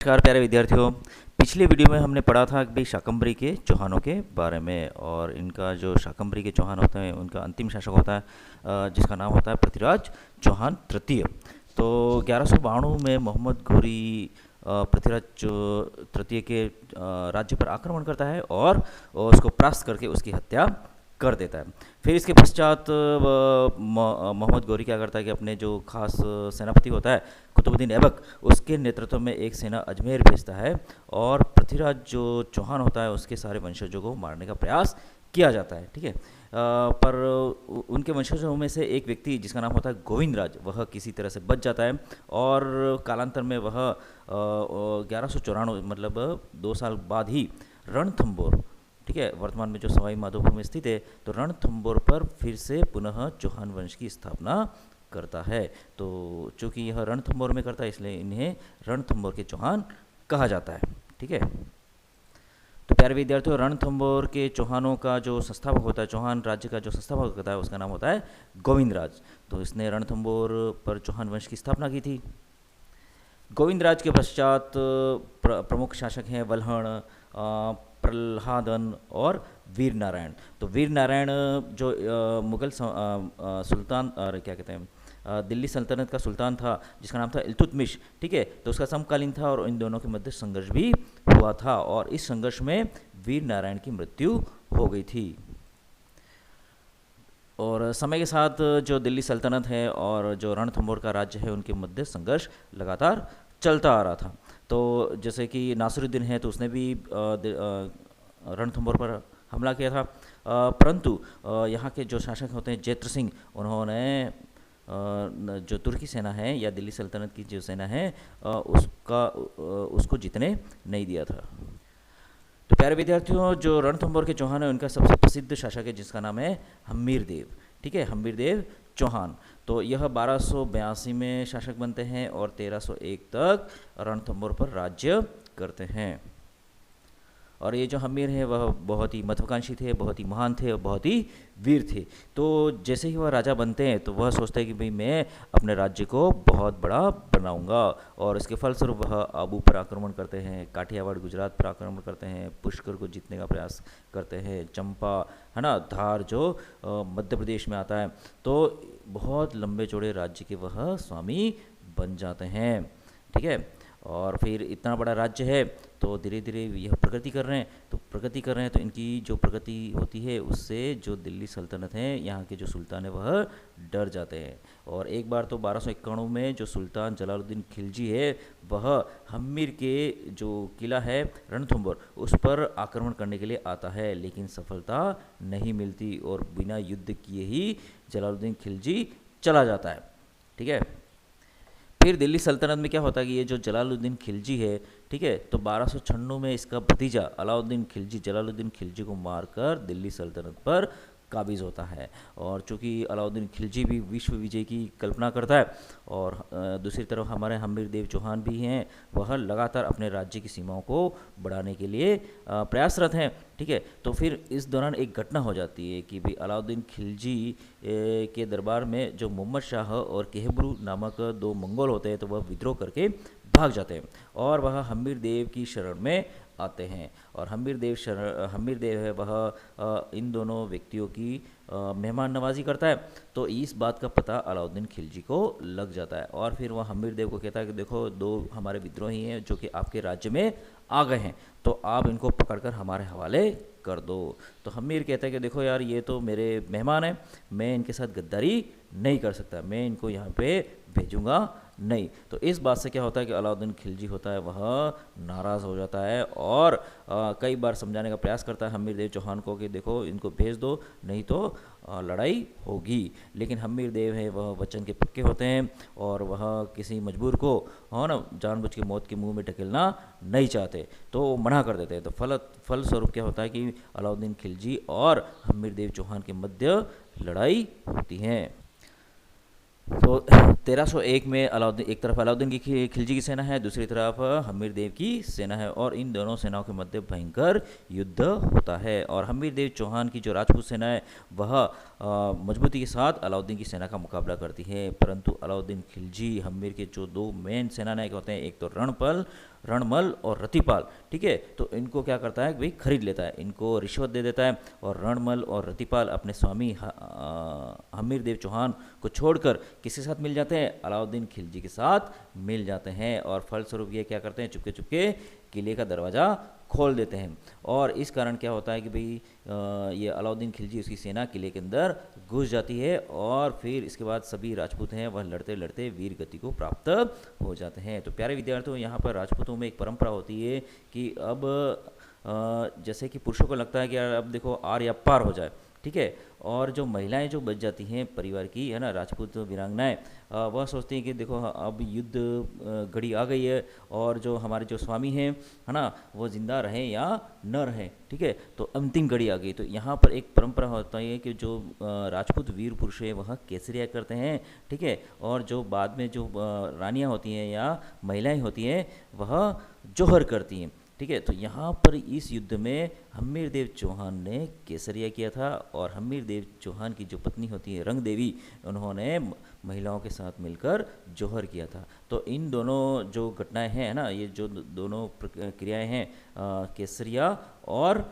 नमस्कार प्यारे विद्यार्थियों। पिछले वीडियो में हमने पढ़ा था कि भाई शाकंभरी के चौहानों के बारे में, और इनका जो शाकंभरी के चौहान होते हैं उनका अंतिम शासक होता है जिसका नाम होता है पृथ्वीराज चौहान तृतीय। तो 1192 में मोहम्मद घोरी पृथ्वीराज तृतीय के राज्य पर आक्रमण करता है और उसको परास्त करके उसकी हत्या कर देता है। फिर इसके पश्चात मोहम्मद गौरी क्या करता है कि अपने जो खास सेनापति होता है कुतुबुद्दीन ऐबक, उसके नेतृत्व में एक सेना अजमेर भेजता है और पृथ्वीराज जो चौहान होता है उसके सारे वंशजों को मारने का प्रयास किया जाता है। ठीक है, पर उनके वंशजों में से एक व्यक्ति जिसका नाम होता है गोविंदराज, वह किसी तरह से बच जाता है और कालांतर में वह 1194 मतलब 2 साल बाद ही रणथंबोर, ठीक है, वर्तमान में जो सवाई माधोपुर में स्थित है, तो रणथंबोर पर फिर से पुनः चौहान वंश की स्थापना करता है। तो चूंकि यह रणथंबोर में करता है इसलिए इन्हें रणथंबोर के चौहान कहा जाता है। ठीक है, तो प्यारे विद्यार्थियों, रणथंबोर के चौहानों का जो संस्थापक होता है, चौहान राज्य का जो संस्थापक होता है, उसका नाम होता है गोविंदराज। तो इसने रणथंबोर पर चौहान वंश की स्थापना की थी। गोविंदराज के पश्चात प्रमुख शासक हैं वल्हण, प्रल्हादन और वीर नारायण। तो वीर नारायण जो मुगल सुल्तान, और क्या कहते हैं, दिल्ली सल्तनत का सुल्तान था जिसका नाम था इल्तुतमिश। ठीक है, तो उसका समकालीन था और इन दोनों के मध्य संघर्ष भी हुआ था और इस संघर्ष में वीर नारायण की मृत्यु हो गई थी। और समय के साथ जो दिल्ली सल्तनत है और जो रणथंबोर का राज्य है उनके मध्य संघर्ष लगातार चलता आ रहा था। तो जैसे कि नासिरुद्दीन है तो उसने भी रणथंबोर पर हमला किया था, परंतु यहाँ के जो शासक होते हैं जैत्र सिंह, उन्होंने जो तुर्की सेना है या दिल्ली सल्तनत की जो सेना है उसको जीतने नहीं दिया था। तो प्यारे विद्यार्थियों, जो रणथंबोर के चौहान है उनका सबसे प्रसिद्ध शासक है जिसका नाम है हम्मीर देव। ठीक है, हम्मीर देव चौहान। तो यह 1282 में शासक बनते हैं और 1301 तक रणथंबोर पर राज्य करते हैं। और ये जो हम्मीर है वह बहुत ही महत्वाकांक्षी थे, बहुत ही महान थे और बहुत ही वीर थे। तो जैसे ही वह राजा बनते हैं तो वह सोचते हैं कि भाई मैं अपने राज्य को बहुत बड़ा बनाऊंगा, और इसके फलस्वरूप वह आबू पर आक्रमण करते हैं, काठियावाड़ गुजरात पर आक्रमण करते हैं, पुष्कर को जीतने का प्रयास करते हैं, चंपा है ना, धार जो मध्य प्रदेश में आता है। तो बहुत लंबे चौड़े राज्य के वह स्वामी बन जाते हैं। ठीक है, और फिर इतना बड़ा राज्य है तो धीरे धीरे यह प्रगति कर रहे हैं, तो इनकी जो प्रगति होती है उससे जो दिल्ली सल्तनत है, यहाँ के जो सुल्तान है वह डर जाते हैं। और एक बार तो 1291 में जो सुल्तान जलालुद्दीन खिलजी है वह हम्मीर के जो किला है रणथंबोर उस पर आक्रमण करने के लिए आता है, लेकिन सफलता नहीं मिलती और बिना युद्ध किए ही जलालुद्दीन खिलजी चला जाता है। ठीक है, फिर दिल्ली सल्तनत में क्या होता है कि ये जो जलालुद्दीन खिलजी है, ठीक है, तो 1296 में इसका भतीजा अलाउद्दीन खिलजी जलालुद्दीन खिलजी को मारकर दिल्ली सल्तनत पर काबिज होता है। और चूंकि अलाउद्दीन खिलजी भी विश्व विजय की कल्पना करता है और दूसरी तरफ हमारे हम्मीर देव चौहान भी हैं, वह लगातार अपने राज्य की सीमाओं को बढ़ाने के लिए प्रयासरत हैं। ठीक है, तो फिर इस दौरान एक घटना हो जाती है कि भाई अलाउद्दीन खिलजी के दरबार में जो मोहम्मद शाह और केहबरू नामक 2 मंगोल होते हैं तो वह विद्रोह करके भाग जाते हैं और वह हम्मीर देव की शरण में आते हैं। और हम्मीर देव है वह इन दोनों व्यक्तियों की मेहमान नवाजी करता है। तो इस बात का पता अलाउद्दीन खिलजी को लग जाता है और फिर वह हम्मीर देव को कहता है कि देखो 2 हमारे विद्रोही हैं जो कि आपके राज्य में आ गए हैं, तो आप इनको पकड़कर हमारे हवाले कर दो। तो हम्मीर कहता है कि देखो यार, ये तो मेरे मेहमान हैं, मैं इनके साथ गद्दारी नहीं कर सकता, मैं इनको यहाँ पे भेजूंगा नहीं। तो इस बात से क्या होता है कि अलाउद्दीन खिलजी होता है वह नाराज़ हो जाता है और कई बार समझाने का प्रयास करता है हम्मीर देव चौहान को कि देखो इनको भेज दो, नहीं तो लड़ाई होगी। लेकिन हम्मीर देव है वह वचन के पक्के होते हैं और वह किसी मजबूर को ना जानबूझ के मौत के मुंह में ढकेलना नहीं चाहते, तो वो मना कर देते हैं। तो फलस्वरूप क्या होता है कि अलाउद्दीन खिलजी और हम्मीर देव चौहान के मध्य लड़ाई होती है। तो 1301 में अलाउद्दीन, एक तरफ अलाउद्दीन की खिलजी की सेना है, दूसरी तरफ हम्मीर देव की सेना है और इन दोनों सेनाओं के मध्य भयंकर युद्ध होता है। और हम्मीर देव चौहान की जो राजपूत सेना है वह मजबूती के साथ अलाउद्दीन की सेना का मुकाबला करती है, परंतु अलाउद्दीन खिलजी हम्मीर के जो 2 मेन सेनानायक होते हैं, एक तो रणपल रणमल और रतिपाल, ठीक है। तो इनको क्या करता है कि भाई खरीद लेता है, इनको रिश्वत दे देता है और रणमल और रतिपाल अपने स्वामी हमीर देव चौहान को छोड़कर किसके साथ मिल जाते हैं, अलाउद्दीन खिलजी के साथ मिल जाते हैं। और फलस्वरूप ये क्या करते हैं, चुपके चुपके किले का दरवाज़ा खोल देते हैं। और इस कारण क्या होता है कि भाई ये अलाउद्दीन खिलजी उसकी सेना किले के अंदर घुस जाती है और फिर इसके बाद सभी राजपूत हैं वह लड़ते लड़ते वीर गति को प्राप्त हो जाते हैं। तो प्यारे विद्यार्थियों, यहाँ पर राजपूतों में एक परंपरा होती है कि अब जैसे कि पुरुषों को लगता है कि यार अब देखो आर या पार हो जाए, ठीक है, और जो महिलाएं जो बच जाती हैं परिवार की, है ना, राजपूत वीरांगनाएं, वह सोचती हैं कि देखो अब युद्ध घड़ी आ गई है और जो हमारे जो स्वामी हैं, है ना, वो जिंदा रहें या न रहें, ठीक है, तो अंतिम घड़ी आ गई। तो यहाँ पर एक परंपरा होता है कि जो राजपूत वीर पुरुष है वह केसरिया करते हैं, ठीक है, और जो बाद में जो रानियाँ होती हैं या महिलाएँ होती हैं वह जौहर करती हैं, ठीक है। तो यहाँ पर इस युद्ध में हमीर देव चौहान ने केसरिया किया था और हमीर देव चौहान की जो पत्नी होती है रंग देवी, उन्होंने महिलाओं के साथ मिलकर जौहर किया था। तो इन दोनों जो घटनाएं हैं ना, ये जो दोनों क्रियाएं हैं केसरिया और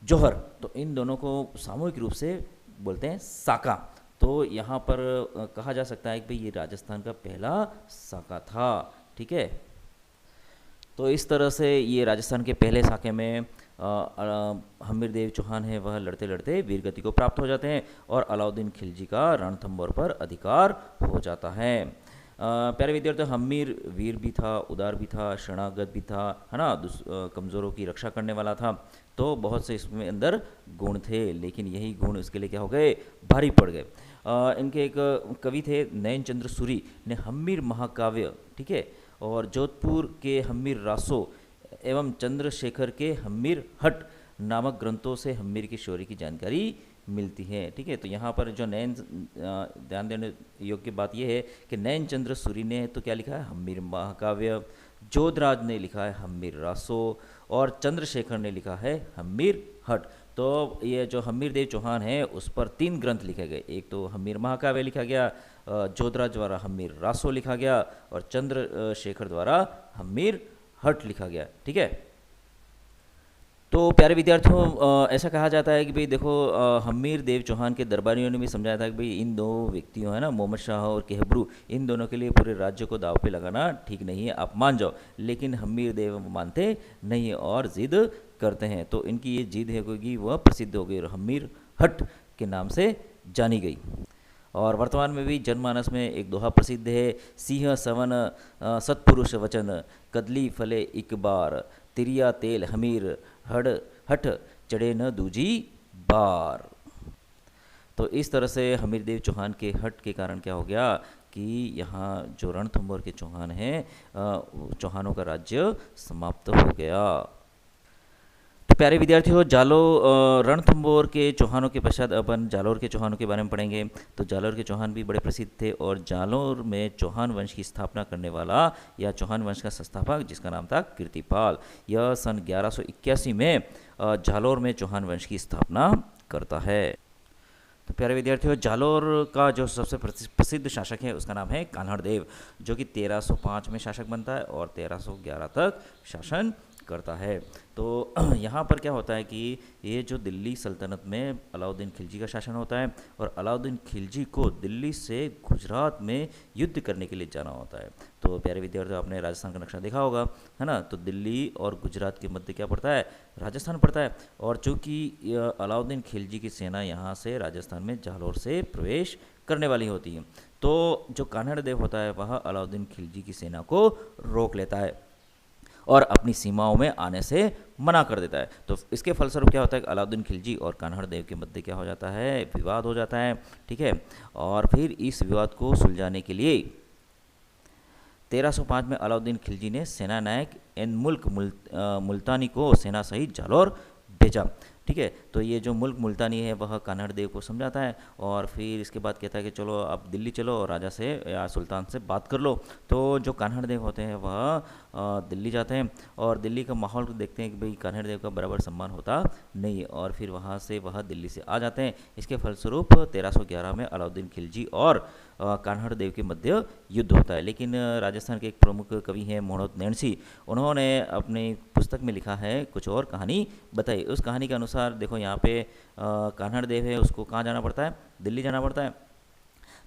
जौहर, तो इन दोनों को सामूहिक रूप से बोलते हैं साका। तो यहाँ पर कहा जा सकता है कि भाई ये राजस्थान का पहला साका था, ठीक है। तो इस तरह से ये राजस्थान के पहले साके में हमीर देव चौहान है वह लड़ते लड़ते वीरगति को प्राप्त हो जाते हैं और अलाउद्दीन खिलजी का रणथंभौर पर अधिकार हो जाता है। प्यारे विद्यार्थी, हमीर वीर भी था, उदार भी था, शरणागत भी था, है ना, कमज़ोरों की रक्षा करने वाला था। तो बहुत से इसमें अंदर गुण थे, लेकिन यही गुण उसके लिए क्या हो गए, भारी पड़ गए। इनके एक कवि थे नयन चंद्र सूरी ने हमीर महाकाव्य, ठीक है, और जोधपुर के हमीर रासो एवं चंद्रशेखर के हमीर हट नामक ग्रंथों से हमीर की शौर्य की जानकारी मिलती है, ठीक है। तो यहाँ पर जो ध्यान देने योग्य बात यह है कि नयन चंद्र सूरी ने तो क्या लिखा है, हमीर महाकाव्य, जोधराज ने लिखा है हमीर रासो और चंद्रशेखर ने लिखा है हमीर हट। तो ये जो हमीर देव चौहान है उस पर 3 ग्रंथ लिखे गए, एक तो हमीर महाकाव्य लिखा गया, जोधराज द्वारा हमीर रासो लिखा गया और चंद्रशेखर द्वारा हमीर हट लिखा गया, ठीक है। तो प्यारे विद्यार्थियों, ऐसा कहा जाता है कि भाई देखो हमीर देव चौहान के दरबारियों ने भी समझाया था कि भाई इन दो व्यक्तियों, है ना, मोहम्मद शाह और केहबरू, इन दोनों के लिए पूरे राज्य को दाव पे लगाना ठीक नहीं है, आप मान जाओ। लेकिन हमीर देव मानते नहीं है और जिद करते हैं। तो इनकी ये जिद है कि वह प्रसिद्ध हो गई और हमीर हट के नाम से जानी गई। और वर्तमान में भी जनमानस में एक दोहा प्रसिद्ध है, सिंह सवन सत्पुरुष वचन, कदली फले एक बार, तिरिया तेल हमीर हट हट चढ़े न दूजी बार। तो इस तरह से हमीर देव चौहान के हट के कारण क्या हो गया कि यहाँ जो रणथंभौर के चौहान हैं, चौहानों का राज्य समाप्त हो गया। तो प्यारे विद्यार्थियों, रणथंभौर के चौहानों के पश्चात अपन जालोर के चौहानों के बारे में पढ़ेंगे। तो जालोर के चौहान भी बड़े प्रसिद्ध थे और जालोर में चौहान वंश की स्थापना करने वाला या चौहान वंश का संस्थापक जिसका नाम था कीर्तिपाल, यह सन 1181 में जालोर में चौहान वंश की स्थापना करता है। तो प्यारे विद्यार्थियों, जालोर का जो सबसे प्रसिद्ध शासक है उसका नाम है कान्हड़ देव, जो कि 1305 में शासक बनता है और 1311 तक शासन करता है। तो यहाँ पर क्या होता है कि ये जो दिल्ली सल्तनत में अलाउद्दीन खिलजी का शासन होता है और अलाउद्दीन खिलजी को दिल्ली से गुजरात में युद्ध करने के लिए जाना होता है। तो प्यारे विद्यार्थियों, आपने राजस्थान का नक्शा देखा होगा, है ना, तो दिल्ली और गुजरात के मध्य क्या पड़ता है, राजस्थान पड़ता है। और चूँकि अलाउद्दीन खिलजी की सेना यहाँ से राजस्थान में जालोर से प्रवेश करने वाली होती है, तो जो कान्हड़ देव होता है वह अलाउद्दीन खिलजी की सेना को रोक लेता है और अपनी सीमाओं में आने से मना कर देता है। तो इसके फलस्वरूप क्या होता है कि अलाउद्दीन खिलजी और कान्हड़ देव के मध्य क्या हो जाता है, विवाद हो जाता है, ठीक है। और फिर इस विवाद को सुलझाने के लिए 1305 में अलाउद्दीन खिलजी ने सेना नायक एन मुल्क मुल्तानी को सेना सहित जालोर भेजा, ठीक है। तो ये जो मुल्क मुल्तानी है वह कान्हड़ देव को समझाता है और फिर इसके बाद कहता है कि चलो अब दिल्ली चलो और राजा से या सुल्तान से बात कर लो। तो जो कान्हड़ देव होते हैं वह दिल्ली जाते हैं और दिल्ली का माहौल को देखते हैं कि भाई कान्हड़ देव का बराबर सम्मान होता नहीं है और फिर वहाँ से वह दिल्ली से आ जाते हैं। इसके फलस्वरूप 1311 में अलाउद्दीन खिलजी और कान्हड़ देव के मध्य युद्ध होता है। लेकिन राजस्थान के एक प्रमुख कवि हैं मोहनोद नैणसी, उन्होंने अपनी पुस्तक में लिखा है कुछ और कहानी बताई। उस कहानी के अनुसार देखो यहाँ पे कान्हड़ देव है, उसको कहाँ जाना पड़ता है, दिल्ली जाना पड़ता है,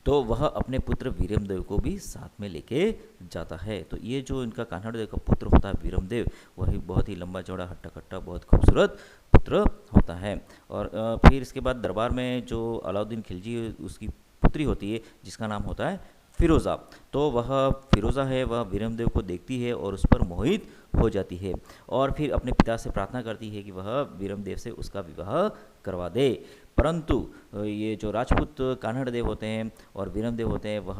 तो वह अपने पुत्र वीरमदेव को भी साथ में लेके जाता है। तो ये जो इनका कान्हड़ देव का पुत्र होता है वीरमदेव, वही बहुत ही लंबा चौड़ा हट्टा कट्टा बहुत खूबसूरत पुत्र होता है। और फिर इसके बाद दरबार में जो अलाउद्दीन खिलजी उसकी पुत्री होती है जिसका नाम होता है फिरोज़ा, तो वह फिरोज़ा है वह वीरमदेव को देखती है और उस पर मोहित हो जाती है और फिर अपने पिता से प्रार्थना करती है कि वह वीरमदेव से उसका विवाह करवा दे। परंतु ये जो राजपूत कान्हड़ देव होते हैं और वीरमदेव होते हैं वह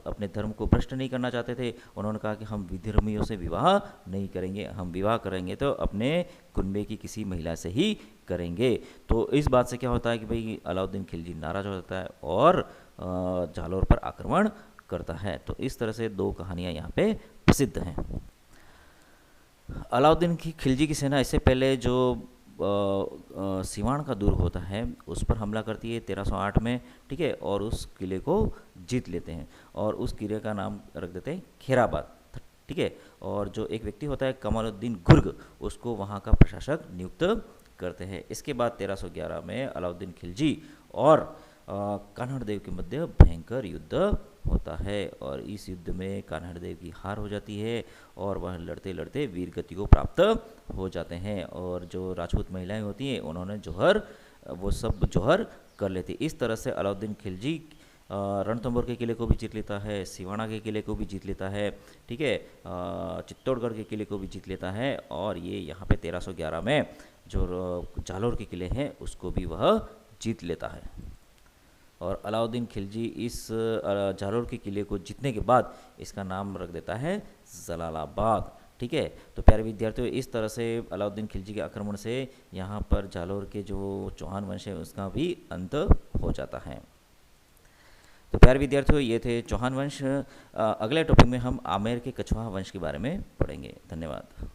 अपने धर्म को भ्रष्ट नहीं करना चाहते थे। उन्होंने कहा कि हम विधर्मियों से विवाह नहीं करेंगे, हम विवाह करेंगे तो अपने कुनबे की किसी महिला से ही करेंगे। तो इस बात से क्या होता है कि भाई अलाउद्दीन खिलजी नाराज हो जाता है और जालौर पर आक्रमण करता है। तो इस तरह से दो कहानियाँ यहाँ पे प्रसिद्ध हैं। अलाउद्दीन की खिलजी की सेना इससे पहले जो सिवान का दुर्ग होता है उस पर हमला करती है 1308 में, ठीक है, और उस किले को जीत लेते हैं और उस किले का नाम रख देते हैं खैराबाद, ठीक है। और जो एक व्यक्ति होता है कमालुद्दीन गुर्ग, उसको वहाँ का प्रशासक नियुक्त करते हैं। इसके बाद 1311 में अलाउद्दीन खिलजी और कान्हड़ देव के मध्य भयंकर युद्ध होता है और इस युद्ध में कान्हड़ देव की हार हो जाती है और वह लड़ते लड़ते वीर गति को प्राप्त हो जाते हैं। और जो राजपूत महिलाएं होती हैं उन्होंने जौहर, वो सब जौहर कर लेती। इस तरह से अलाउद्दीन खिलजी रणथंभौर के किले को भी जीत लेता है, सिवाना के किले को भी जीत लेता है, ठीक है, चित्तौड़गढ़ के किले को भी जीत लेता है और ये यहाँ पे 1311 में जो जालौर के किले हैं उसको भी वह जीत लेता है। और अलाउद्दीन खिलजी इस जालौर के किले को जीतने के बाद इसका नाम रख देता है जलालाबाद, ठीक है। तो प्यारे विद्यार्थियों, इस तरह से अलाउद्दीन खिलजी के आक्रमण से यहाँ पर जालौर के जो चौहान वंश है उसका भी अंत हो जाता है। तो प्यारे विद्यार्थियों, ये थे चौहान वंश। अगले टॉपिक में हम आमेर के कछवाहा वंश के बारे में पढ़ेंगे। धन्यवाद।